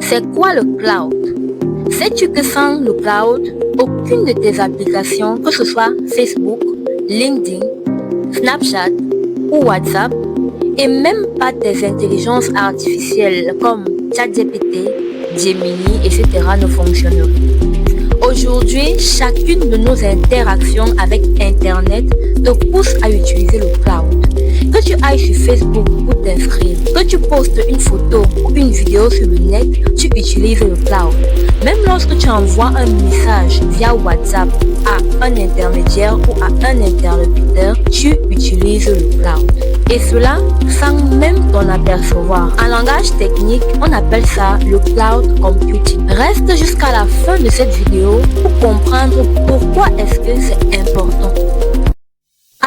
C'est quoi le cloud? Sais-tu que sans le cloud, aucune de tes applications, que ce soit Facebook, LinkedIn, Snapchat ou WhatsApp, et même pas tes intelligences artificielles comme ChatGPT, Gemini, etc. ne fonctionneraient? Aujourd'hui, chacune de nos interactions avec Internet te pousse à utiliser le cloud. Que tu ailles sur Facebook pour t'inscrire, que tu postes une photo ou une vidéo sur le net, tu utilises le cloud. Même lorsque tu envoies un message via WhatsApp à un intermédiaire ou à un interlocuteur, tu utilises le cloud. Et cela sans même t'en apercevoir. En langage technique, on appelle ça le cloud computing. Reste jusqu'à la fin de cette vidéo pour comprendre pourquoi est-ce que c'est important.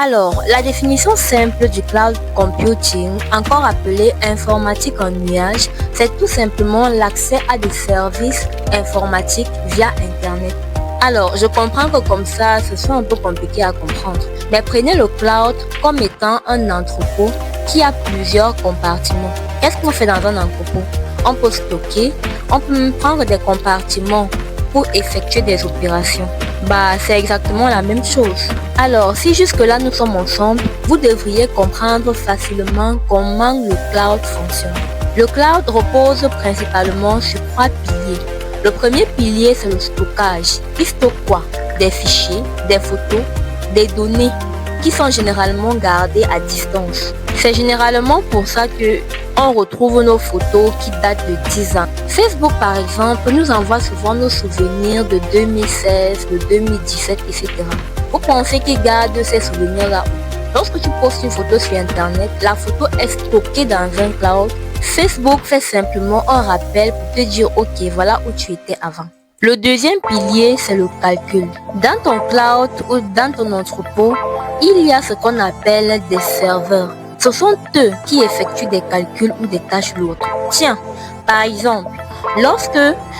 Alors, la définition simple du cloud computing, encore appelé informatique en nuage, c'est tout simplement l'accès à des services informatiques via Internet. Alors, je comprends que comme ça, ce soit un peu compliqué à comprendre. Mais prenez le cloud comme étant un entrepôt qui a plusieurs compartiments. Qu'est-ce qu'on fait dans un entrepôt? On peut stocker, on peut même prendre des compartiments pour effectuer des opérations. C'est exactement la même chose. Alors, si jusque-là nous sommes ensemble, vous devriez comprendre facilement comment le cloud fonctionne. Le cloud repose principalement sur 3 piliers. Le premier pilier, c'est le stockage. Il stocke quoi? Des fichiers, des photos, des données qui sont généralement gardées à distance. C'est généralement pour ça que on retrouve nos photos qui datent de 10 ans. Facebook, par exemple, nous envoie souvent nos souvenirs de 2016, de 2017, etc. Vous pensez qu'il garde ces souvenirs-là? Lorsque tu postes une photo sur Internet, la photo est stockée dans un cloud. Facebook fait simplement un rappel pour te dire « Ok, voilà où tu étais avant ». Le deuxième pilier, c'est le calcul. Dans ton cloud ou dans ton entrepôt, il y a ce qu'on appelle des serveurs. Ce sont eux qui effectuent des calculs ou des tâches lourdes. Tiens, par exemple, lorsque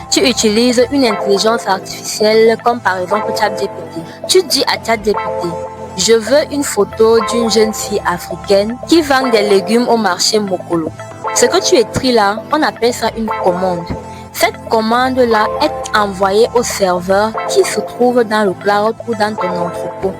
tu utilises une intelligence artificielle comme par exemple ChatGPT, tu dis à ChatGPT, je veux une photo d'une jeune fille africaine qui vend des légumes au marché Mokolo. Ce que tu écris là, on appelle ça une commande. Cette commande-là est envoyée au serveur qui se trouve dans le cloud ou dans ton entrepôt.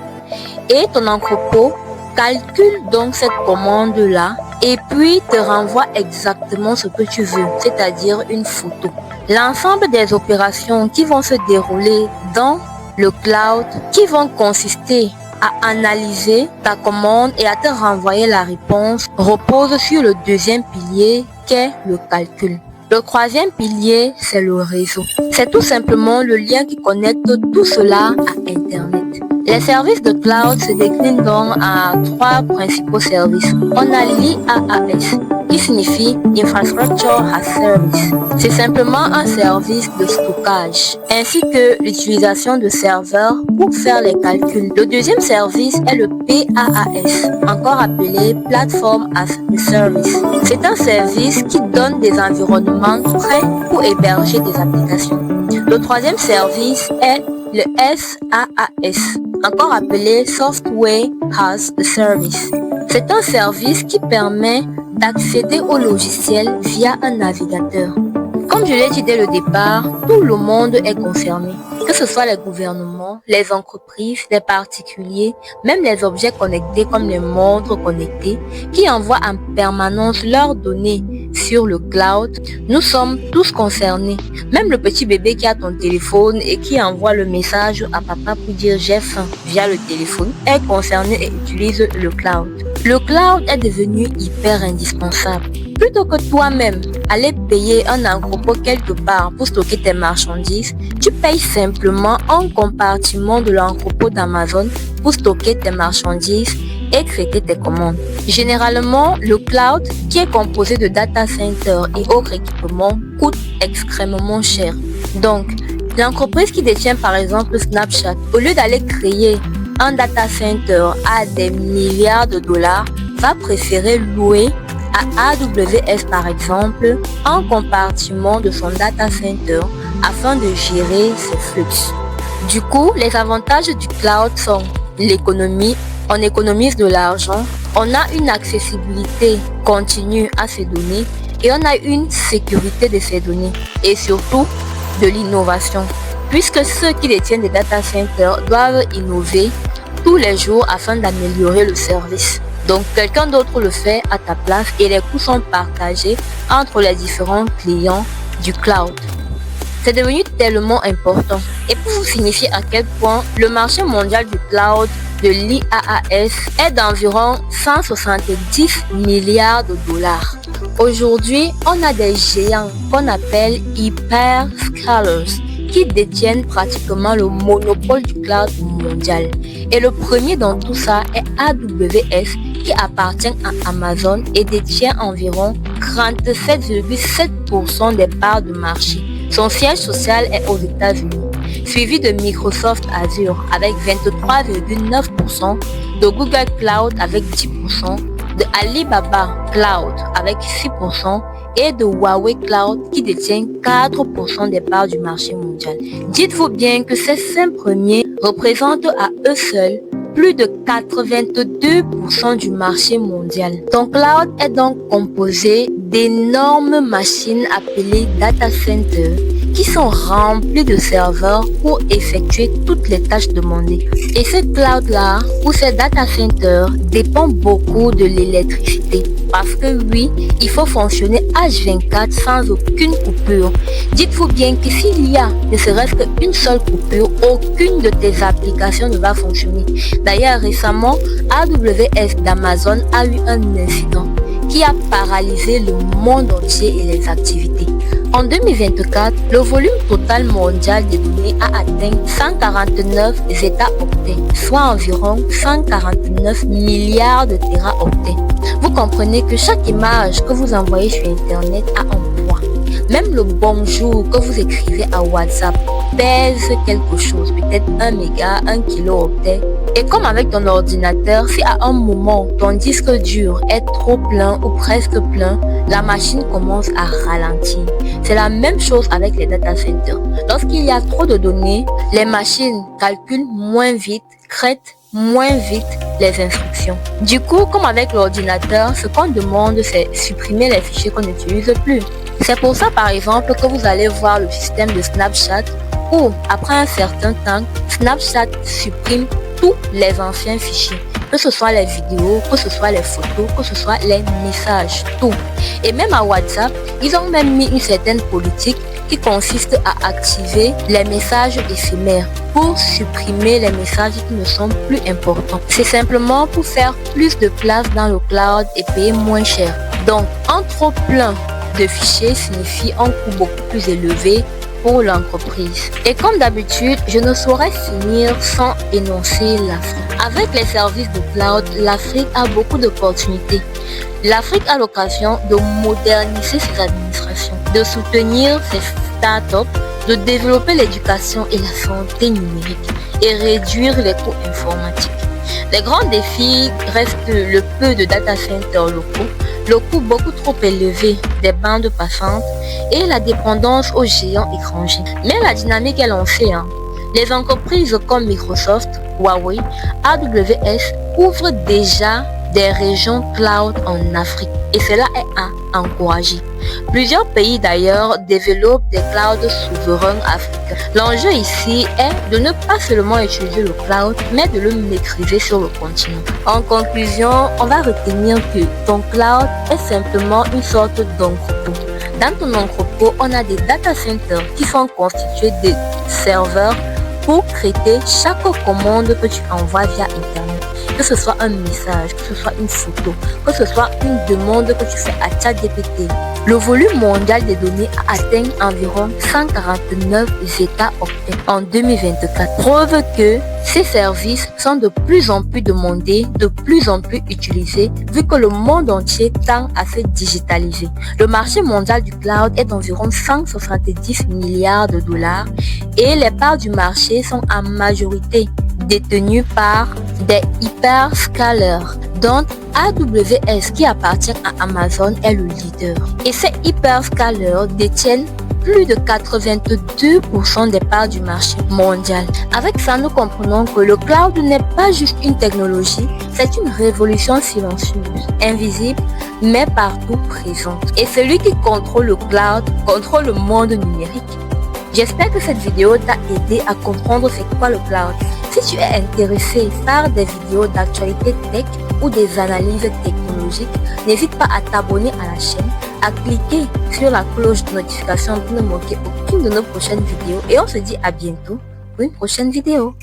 Et ton entrepôt calcule donc cette commande-là et puis te renvoie exactement ce que tu veux, c'est-à-dire une photo. L'ensemble des opérations qui vont se dérouler dans le cloud, qui vont consister à analyser ta commande et à te renvoyer la réponse, repose sur le deuxième pilier qu'est le calcul. Le troisième pilier, c'est le réseau. C'est tout simplement le lien qui connecte tout cela à Internet. Les services de cloud se déclinent donc à 3 principaux services. On a l'IaaS, qui signifie Infrastructure as Service. C'est simplement un service de stockage, ainsi que l'utilisation de serveurs pour faire les calculs. Le deuxième service est le PaaS, encore appelé Platform as a Service. C'est un service qui donne des environnements prêts pour héberger des applications. Le troisième service est le SaaS, encore appelé Software as a Service. C'est un service qui permet d'accéder au logiciel via un navigateur. Comme je l'ai dit dès le départ, tout le monde est concerné, que ce soit les gouvernements, les entreprises, les particuliers, même les objets connectés comme les montres connectées qui envoient en permanence leurs données sur le cloud. Nous sommes tous concernés. Même le petit bébé qui a ton téléphone et qui envoie le message à papa pour dire j'ai faim via le téléphone est concerné et utilise le cloud. Le cloud est devenu hyper indispensable. Plutôt que toi-même aller payer un entrepôt quelque part pour stocker tes marchandises, tu payes simplement un compartiment de l'entrepôt d'Amazon pour stocker tes marchandises et traiter tes commandes. Généralement, le cloud, qui est composé de data centers et autres équipements, coûte extrêmement cher. Donc, l'entreprise qui détient par exemple Snapchat, au lieu d'aller créer un data center à des milliards de dollars, va préférer louer à AWS par exemple un compartiment de son data center afin de gérer ses flux. Du coup, les avantages du cloud sont l'économie, on économise de l'argent, on a une accessibilité continue à ces données Et on a une sécurité de ces données et surtout de l'innovation, puisque ceux qui détiennent des data centers doivent innover tous les jours afin d'améliorer le service. Donc quelqu'un d'autre le fait à ta place et les coûts sont partagés entre les différents clients du cloud. C'est devenu tellement important. Et pour vous signifier à quel point le marché mondial du cloud de l'IaaS est d'environ 170 milliards de dollars. Aujourd'hui, on a des géants qu'on appelle hyperscalers qui détiennent pratiquement le monopole du cloud mondial. Et le premier dans tout ça est AWS qui appartient à Amazon et détient environ 37,7% des parts de marché. Son siège social est aux États-Unis, suivi de Microsoft Azure avec 23,9%, de Google Cloud avec 10%, de Alibaba Cloud avec 6% et de Huawei Cloud qui détient 4% des parts du marché mondial. Dites-vous bien que ces 5 premiers représentent à eux seuls plus de 82% du marché mondial. Ton cloud est donc composé d'énormes machines appelées data centers qui sont remplis de serveurs pour effectuer toutes les tâches demandées. Et ce cloud-là, ou ces data centers, dépend beaucoup de l'électricité. Parce que oui, il faut fonctionner H24 sans aucune coupure. Dites-vous bien que s'il y a ne serait-ce qu'une seule coupure, aucune de tes applications ne va fonctionner. D'ailleurs, récemment, AWS d'Amazon a eu un incident qui a paralysé le monde entier et les activités. En 2024, le volume total mondial des données a atteint 149 zeta-octets, soit environ 149 milliards de téraoctets. Vous comprenez que chaque image que vous envoyez sur Internet a un poids. Même le bonjour que vous écrivez à WhatsApp pèse quelque chose, peut-être 1 méga, 1 kilo-octet. Et comme avec ton ordinateur, si à un moment ton disque dur est trop plein ou presque plein, la machine commence à ralentir. C'est la même chose avec les data centers. Lorsqu'il y a trop de données, les machines calculent moins vite, traitent moins vite les instructions. Du coup, comme avec l'ordinateur, ce qu'on demande, c'est supprimer les fichiers qu'on n'utilise plus. C'est pour ça, par exemple, que vous allez voir le système de Snapchat où, après un certain temps, Snapchat supprime tous les anciens fichiers, que ce soit les vidéos, que ce soit les photos, que ce soit les messages, tout. Et même à WhatsApp, ils ont même mis une certaine politique qui consiste à activer les messages éphémères pour supprimer les messages qui ne sont plus importants. C'est simplement pour faire plus de place dans le cloud et payer moins cher. Donc, un trop plein de fichiers signifie un coût beaucoup plus élevé pour l'entreprise. Et comme d'habitude, je ne saurais finir sans énoncer l'Afrique. Avec les services de cloud, l'Afrique a beaucoup d'opportunités. L'Afrique a l'occasion de moderniser ses administrations, de soutenir ses startups, de développer l'éducation et la santé numérique et réduire les coûts informatiques. Les grands défis restent le peu de data centers locaux, le coût beaucoup trop élevé des bandes passantes et la dépendance aux géants étrangers. Mais la dynamique est lancée. Les entreprises comme Microsoft, Huawei, AWS ouvrent déjà des régions cloud en Afrique et cela est à encourager. Plusieurs pays d'ailleurs développent des clouds souverains africains. L'enjeu ici est de ne pas seulement utiliser le cloud, mais de le maîtriser sur le continent. En conclusion, on va retenir que ton cloud est simplement une sorte d'entrepôt. Dans ton entrepôt, on a des data centers qui sont constitués de serveurs pour traiter chaque commande que tu envoies via Internet. Que ce soit un message, que ce soit une photo, que ce soit une demande que tu fais à ChatGPT. Le volume mondial des données a atteint environ 149 zeta-octets en 2024. Preuve que ces services sont de plus en plus demandés, de plus en plus utilisés, vu que le monde entier tend à se digitaliser. Le marché mondial du cloud est d'environ 170 milliards de dollars et les parts du marché sont en majorité détenues par des hyperscalers, dont AWS qui appartient à Amazon est le leader. Et ces hyperscalers détiennent plus de 82% des parts du marché mondial. Avec ça, nous comprenons que le cloud n'est pas juste une technologie, c'est une révolution silencieuse, invisible, mais partout présente. Et celui qui contrôle le cloud contrôle le monde numérique. J'espère que cette vidéo t'a aidé à comprendre c'est quoi le cloud. Si tu es intéressé par des vidéos d'actualité tech ou des analyses technologiques, n'hésite pas à t'abonner à la chaîne, à cliquer sur la cloche de notification pour ne manquer aucune de nos prochaines vidéos. Et on se dit à bientôt pour une prochaine vidéo.